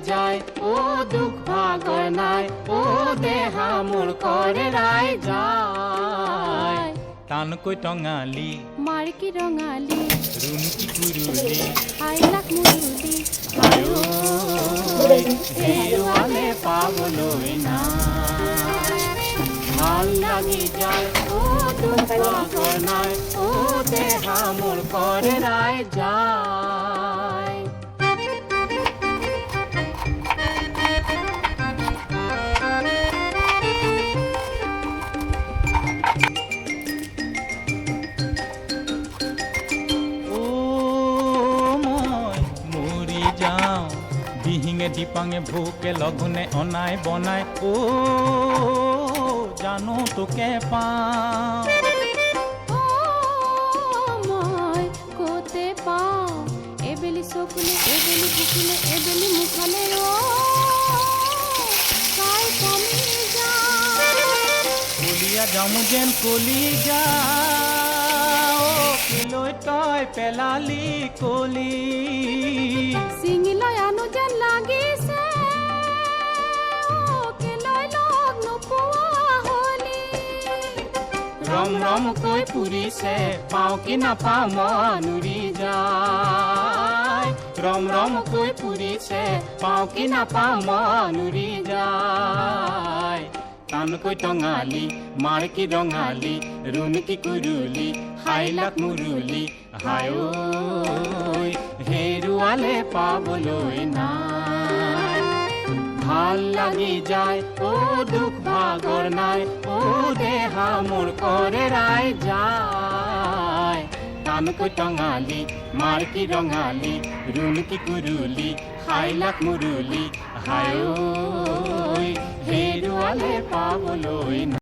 যায় ও দুখ ভাগৰ নাই ও দেহা মোৰ কৰে ৰাই যায় টানকৈ টঙালি মাৰ্কি ৰঙালী ৰুণকি কুৰুলি আইলাক মুৰুলি হেৰুৱালে পাবলৈ নাই ভাল লাগি যায় ও দুখ ভাগৰ নাই ও দেহা মোৰ কৰে ৰাই যায় দিহিঙে দিপাঙে ভোকে লঘোণে অনাই বনাই ও জানো তোকে পাওঁ মই ক'তে পাওঁ এবেলি চকুলে এবেলি বুকুলে এবেলি মুখলে তাই কমি কলিয়া যাওঁ যেন কলি যাওঁ কিলৈ তই পেলালি কলি চিঙিলৈ আনো যেন লাগিছে কেলৈ লগ নোপোৱা হলি ৰম ৰমকৈ পুৰিছে পাওঁ কি নাপাওঁ মন উৰি যায় ৰম ৰমকৈ পুৰিছে পাওঁ কি নাপাওঁ মন উৰি যায় টানকৈ টঙালি মাৰ্কি ৰঙালী ৰুণকি কুৰুলি হাইলাক মুৰুলি হায় হেৰুৱালে পাবলৈ নাই ভাল লাগি যায় ও দুখ ভাগৰ নাই ও দেহা মোৰ কৰে ৰাই যায় টানকৈ টঙালি মাৰ্কি ৰঙালী ৰুণকি কুৰুলি হাইলাক মুৰুলি হায় হেৰুৱালে পাবলৈ